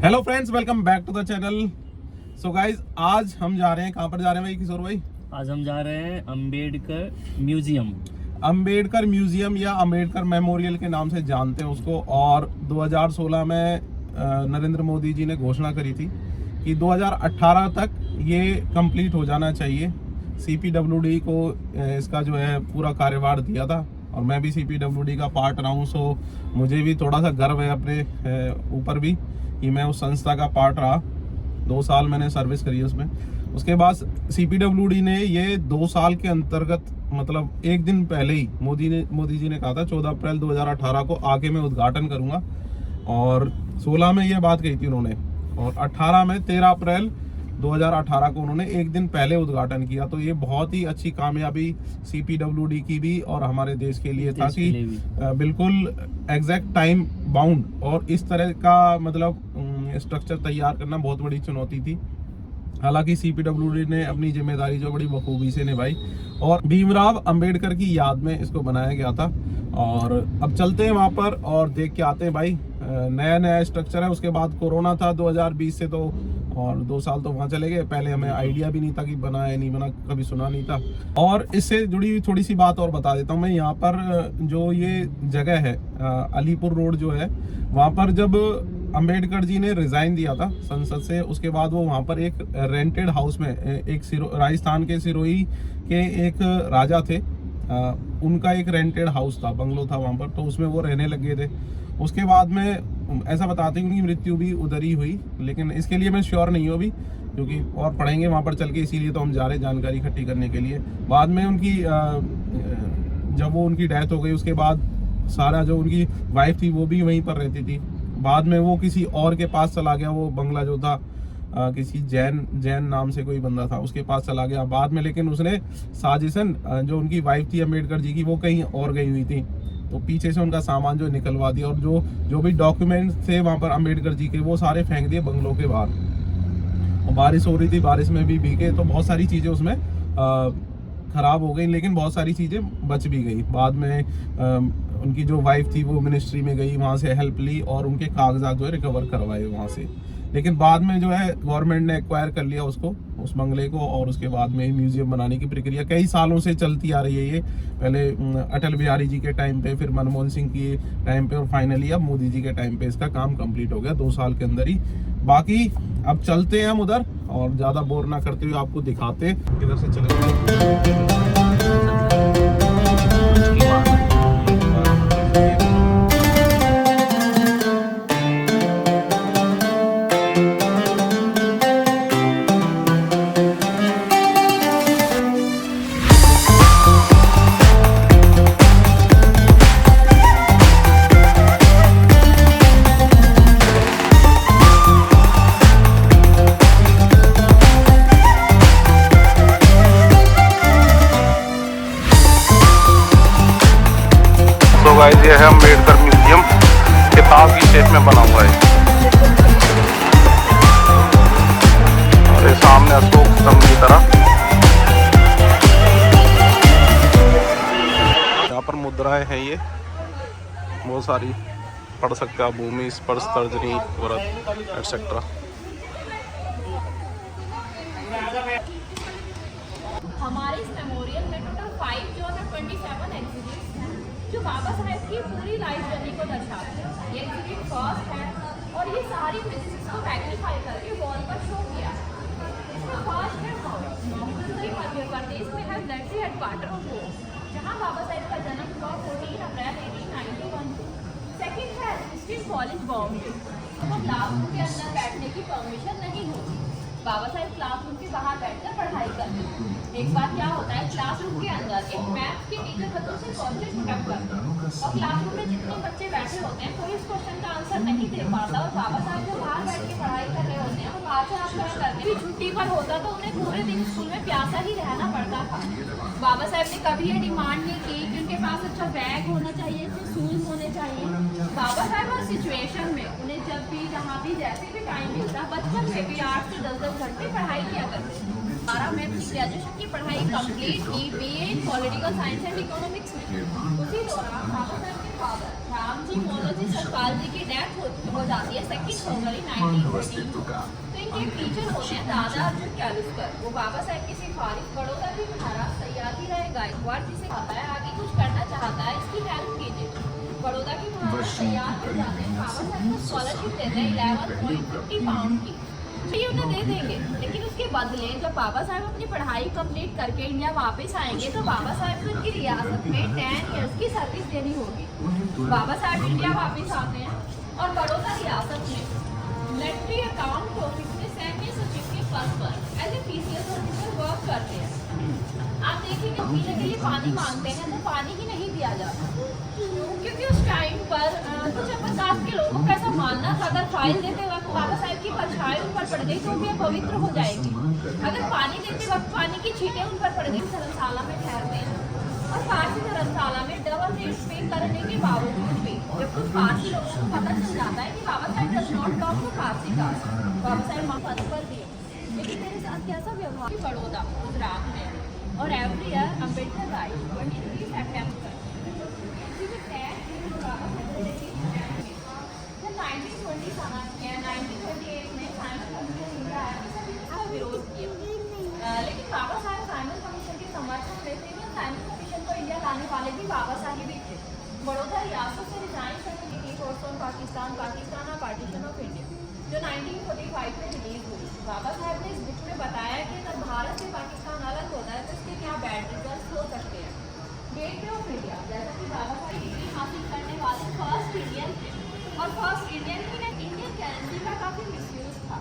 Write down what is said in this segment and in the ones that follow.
Hello friends, welcome back to the channel. So guys, आज हम जा रहे हैं, कहाँ पर जा रहे हैं भाई किशोर भाई? आज हम जा रहे हैं अम्बेडकर म्यूजियम। अम्बेडकर म्यूजियम या अम्बेडकर मेमोरियल के नाम से जानते हैं उसको। और 2016 में नरेंद्र मोदी जी ने घोषणा करी थी कि 2018 तक ये कंप्लीट हो जाना चाहिए। CPWD को इसका जो है पूरा कार्यभार दिया था और मैं भी CPWD का पार्ट रहा हूँ। सो मुझे भी थोड़ा सा गर्व है अपने ऊपर भी कि मैं उस संस्था का पार्ट रहा। 2 साल मैंने सर्विस करी उसमें। उसके बाद CPWD ने ये 2 साल के अंतर्गत, मतलब एक दिन पहले ही मोदी जी ने कहा था 14 अप्रैल 2018 को आके मैं उद्घाटन करूंगा। और 16 में ये बात कही थी उन्होंने, और 18 में 13 अप्रैल 2018 को उन्होंने एक दिन पहले उद्घाटन किया। तो ये बहुत ही अच्छी कामयाबी CPWD की भी और हमारे देश के लिए था कि बिल्कुल एग्जैक्ट टाइम बाउंड और इस तरह का मतलब स्ट्रक्चर तैयार करना बहुत बड़ी चुनौती थी। हालांकि CPWD ने अपनी जिम्मेदारी जो बड़ी बखूबी से निभाई और भीमराव अंबेडकर की याद में इसको बनाया गया था। और अब चलते हैं वहाँ पर और देख के आते हैं भाई। नया स्ट्रक्चर है। उसके बाद कोरोना था 2020 से, तो और 2 साल तो वहाँ चले गए। पहले हमें आइडिया भी नहीं था कि बना है नहीं बना, कभी सुना नहीं था। और इससे जुड़ी हुई थोड़ी सी बात और बता देता हूँ मैं। यहाँ पर जो ये जगह है अलीपुर रोड जो है, वहाँ पर जब अंबेडकर जी ने रिजाइन दिया था संसद से, उसके बाद वो वहाँ पर एक रेंटेड हाउस में एक राजस्थान के सिरोही के एक राजा थे, उनका एक रेंटेड हाउस था, बंगलो था वहाँ पर, तो उसमें वो रहने लगे थे। उसके बाद में ऐसा बताते हैं उनकी मृत्यु भी उधर ही हुई, लेकिन इसके लिए मैं श्योर नहीं हूँ अभी, क्योंकि और पढ़ेंगे वहाँ पर चल के, इसीलिए तो हम जा रहे हैं जानकारी इकट्ठी करने के लिए। बाद में उनकी जब वो उनकी डेथ हो गई, उसके बाद सारा जो उनकी वाइफ थी वो भी वहीं पर रहती थी। बाद में वो किसी और के पास चला गया, वो बंगला जो था किसी जैन नाम से कोई बंदा था, उसके पास चला गया बाद में। लेकिन उसने साजिशन, जो उनकी वाइफ थी अम्बेडकर जी की, वो कहीं और गई हुई थी, तो पीछे से उनका सामान जो निकलवा दिया और जो भी डॉक्यूमेंट्स थे वहाँ पर अम्बेडकर जी के, वो सारे फेंक दिए बंगलों के बाहर। और बारिश हो रही थी, बारिश में भी भीगे, तो बहुत सारी चीज़ें उसमें खराब हो गई, लेकिन बहुत सारी चीज़ें बच भी गई। बाद में उनकी जो वाइफ थी वो मिनिस्ट्री में गई, वहाँ से हेल्प ली और उनके कागजात जो है रिकवर करवाए वहाँ से। लेकिन बाद में जो है गवर्नमेंट ने एक्वायर कर लिया उसको, उस बंगले को, और उसके बाद में म्यूजियम बनाने की प्रक्रिया कई सालों से चलती आ रही है। ये पहले अटल बिहारी जी के टाइम पे, फिर मनमोहन सिंह के टाइम पे, और फाइनली अब मोदी जी के टाइम पे इसका काम कंप्लीट हो गया 2 साल के अंदर ही। बाकी अब चलते हैं हम उधर और ज़्यादा बोर ना करते हुए आपको दिखाते किधर से चले। ये है अम्बेडकर म्यूजियम, किताब की शेप में बना हुआ है। और ये सामने अशोक स्तंभ की तरह यहाँ पर मुद्राएं हैं, ये बहुत सारी पढ़ सकते हैं आप, भूमि, स्पर्श, तर्जनी, व्रत एटसेट्रा। हमारे इस मेमोरियल में टोटल 5 जो है 27 एग्जिबिट्स हैं जो बाबा साहेब की पूरी लाइफ जर्नी को दर्शाते हैं। ये एग्जिबिट फर्स्ट है और ये सारी फिजिक्स को मैग्नीफाई करके वॉल पर शो किया है। इसमें फर्स्ट है मध्य प्रदेश में है मिलिट्री हेडक्वार्टर ऑफ वो, जहाँ बाबा साहेब का जन्म हुआ 14 अप्रैल 1891। सेकेंड है क्रिस्टियन कॉलेज बॉम्बे, तो क्लासरूम के अंदर बैठने की परमिशन नहीं होती, बाबा साहेब क्लासरूम के बाहर बैठकर पढ़ाई करते हैं। एक बार क्या होता है, क्लासरूम के अंदर एक मैथ्स के टीचर बच्चों से क्वेश्चन पुटअप करते हैं और क्लासरूम में जितने बच्चे बैठे होते हैं कोई इस क्वेश्चन का आंसर नहीं दे पाता, और बाबा साहब जो बाहर बैठ के पढ़ाई कर रहे होते हैं वो बाहर से आंसर करते हैं। छुट्टी पर होता तो उन्हें पूरे दिन स्कूल में प्यासा ही रहना पड़ता था। बाबा साहब ने कभी ये डिमांड नहीं की कि उनके पास अच्छा बैग होना चाहिए, शूज होने चाहिए। बाबा साहब हर सिचुएशन में उन्हें जब भी जहाँ भी जैसे भी टाइम मिलता, बचपन में भी 8 से 10 घंटे पढ़ाई किया करते थे। 12 में अपनी ग्रेजुएशन की पढ़ाई कंप्लीट की BA in political science and economics में। उसी दौरान बाबा साहब के फादर राम जी मोनो जी सतपाल जी की डेथ हो जाती है 2 फरवरी 1914 को। तो इनके टीचर होते हैं दादा अर्जुन कैलुस्कर। वो बाबा साहेब की सिफारिश बड़ौदा के महाराज सयाजी राय गायकवाड़ जी से कहता है आगे कुछ करना चाहता है इसकी हेल्प कीजिए। बड़ौदा के महाराज सयाजी जाते हैं बाबा साहेब को स्कॉलरशिप देते हैं 11.50 पाउंड की। ये उन्हें दे देंगे, लेकिन उसके बदले जब बाबा साहेब अपनी पढ़ाई कंप्लीट करके इंडिया वापस आएंगे तो बाबा साहेब को उनकी रियासत में 10 इयर्स की सर्विस देनी होगी। बाबा साहेब इंडिया वापस आते हैं और बड़ौदा रियासत में मिलिट्री अकाउंट ऑफिस में सैन्य सचिव के पद पर as a PCS officer work करते हैं। आप देखेंगे पीने के लिए पानी मांगते हैं तो पानी ही नहीं दिया जाता, क्योंकि उस टाइम पर कुछ अपराध के लोगों का ऐसा मानना था अगर फाइल देते वक्त बाबा साहेब की परछाई उन पर पड़ गई तो वे पवित्र हो जाएंगे। अगर पानी देते वक्त पानी की छींटें उन पर पड़ गई धर्मशाला में ठहरते हैं। और फारसी धर्मशाला में डबल रेट पे करने के बावजूद भी जब कुछ फारसी लोगों को पता चल जाता है कि Baba Saheb does not talk to फारसी का, बाबा साहेब मां पद पर दिए, लेकिन मेरे साथ कैसा व्यवहार बड़ौदा गुजरात में। और एवरी ईयर अम्बेडकर राइट 23 सितंबर 1928 में साइमन कमीशन इंडिया का विरोध किया, लेकिन बाबा साहेब साइमन कमीशन के समर्थन देते हुए साइमन कमीशन को इंडिया लाने वाले भी बाबा साहेब ही थे। बड़ौदा रियासत से रिजाइन करने की course on Pakistan partition of India जो 1945 में रिलीज हुई। बाबा साहेब ने इस बुक में बताया कि अगर भारत से पाकिस्तान अलग होता है तो इसके क्या बैड रिजल्ट हो सकते हैं। गेटवे ऑफ इंडिया, जैसा कि बाबा साहेब डिग्री हासिल करने वाले फर्स्ट इंडियन थे और फर्स्ट इंडियन ही ने इंडियन करेंसी का काफ़ी मिसयूज था।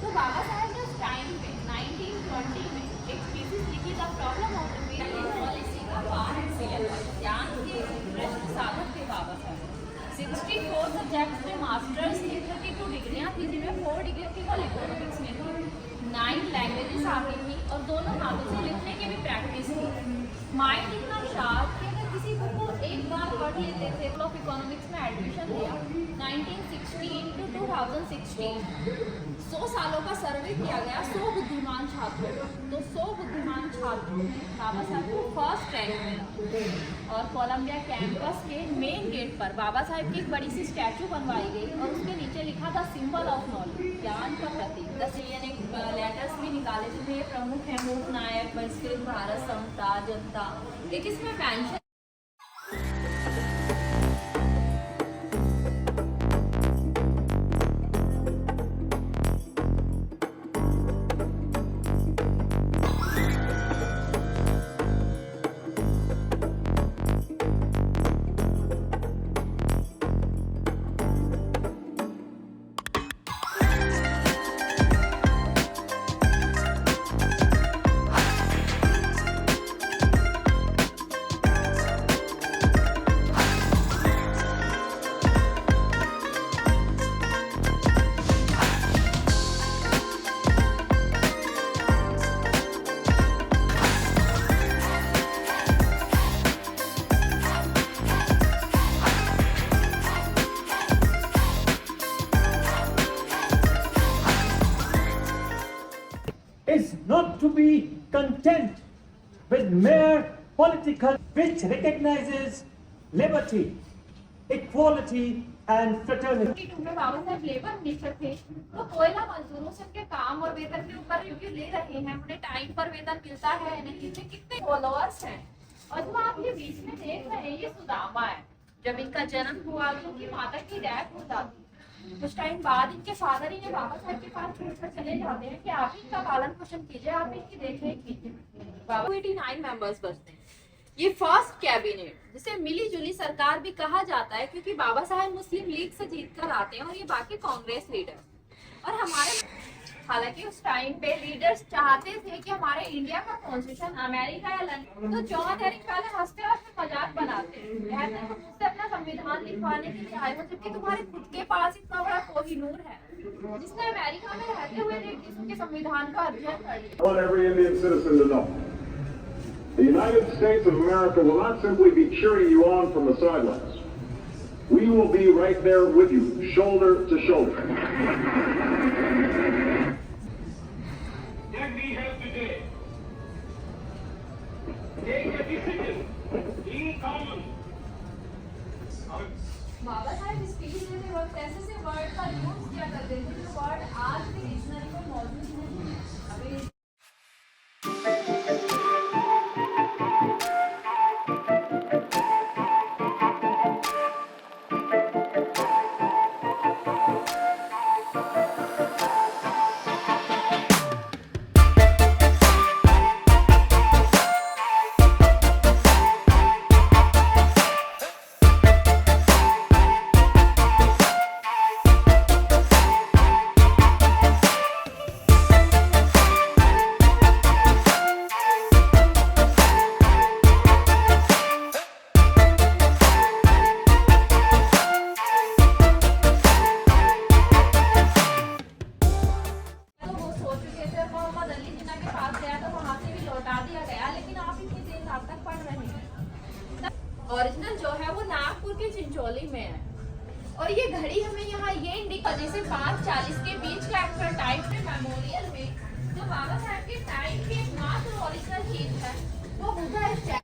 तो बाबा साहेब ने उस टाइम पे 1920 में एक थीसिस लिखी था प्रॉब्लम ऑफ द पॉलिसी का पार्ट ज्ञान के प्रश्न साधक थे बाबा साहेब। 64 सब्जेक्ट्स में मास्टर्स की 32 डिग्रियाँ थी, जिनमें 4 डिग्री केवल इकोनॉमिक्स में थी, 9 लैंग्वेजेस आती थी और दोनों हाथों से लिखने की भी प्रैक्टिस थी। माइंड इतना शार्प कि अगर किसी बुक को एक बार पढ़ लेते थे। ऑफ इकोनॉमिक्स में एडमिशन लिया 1916 to 2016। 100 सालों का सर्वे किया गया 100 बुद्धिमान छात्रों का, तो 100 बुद्धिमान छात्रों में बाबा साहब को फर्स्ट रैंक मिला। और कोलंबिया कैंपस के मेन गेट पर बाबा साहब की एक बड़ी सी स्टैचू बनवाई गई और उसके नीचे लिखा था सिंबल ऑफ नॉलेज, ज्ञान का प्रतीक। 10 लेटर्स भी निकाले थे। ये प्रमुख है मूक नायक, बहिष्कृत भारत, समता, जनता। एक इसमें pension is not to be content with mere political which recognizes liberty, equality and fraternity. 1952 में बाबा साहब लेबर मिनिस्टर थे, तो कोयला मजदूरों से उनके काम और वेतन के ऊपर रिव्यू ले रहे हैं, उन्हें टाइम पर वेतन मिलता है नहीं, कितने फॉलोअर्स हैं। और जो आप ये बीच में देख रहे हैं ये सुदामा है। जब इनका जन्म हुआ तो उनकी माता की डेथ हो जाती, कुछ टाइम बाद इनके फादर ही ने बाबा साहब के पास छोड़कर चले जाते हैं कि आप इनका पालन पोषण कीजिए, आप इनकी देखरेख कीजिए। बाबा 89 मेंबर्स बचते हैं। ये फर्स्ट कैबिनेट जिसे मिली जुली सरकार भी कहा जाता है, क्योंकि बाबा साहब मुस्लिम लीग से जीत कर आते हैं और ये बाकी कांग्रेस लीडर। और हमारे हालांकि उस टाइम पे लीडर्स चाहते थे कि हमारे इंडिया का कॉन्स्टिट्यूशन अमेरिका या लंदन, तो जॉन एरिक पहले हंसते और फिर मजाक बनाते हैं, कहते हैं मुझसे अपना संविधान लिखवाने के लिए आए हो, जबकि तुम्हारे खुद के पास इतना बड़ा कोहिनूर है जिसने अमेरिका में रहते हुए के संविधान का अध्ययन कर लिया। I want every Indian citizen to know, the United States of America will not simply be cheering you on from the sidelines. We will be right there with you, shoulder to shoulder. That we have today, take a decision in common. Type के memorial में जो बाबा साहब के time की एकमात्र original चीज है वो बुद्धा स्टैचू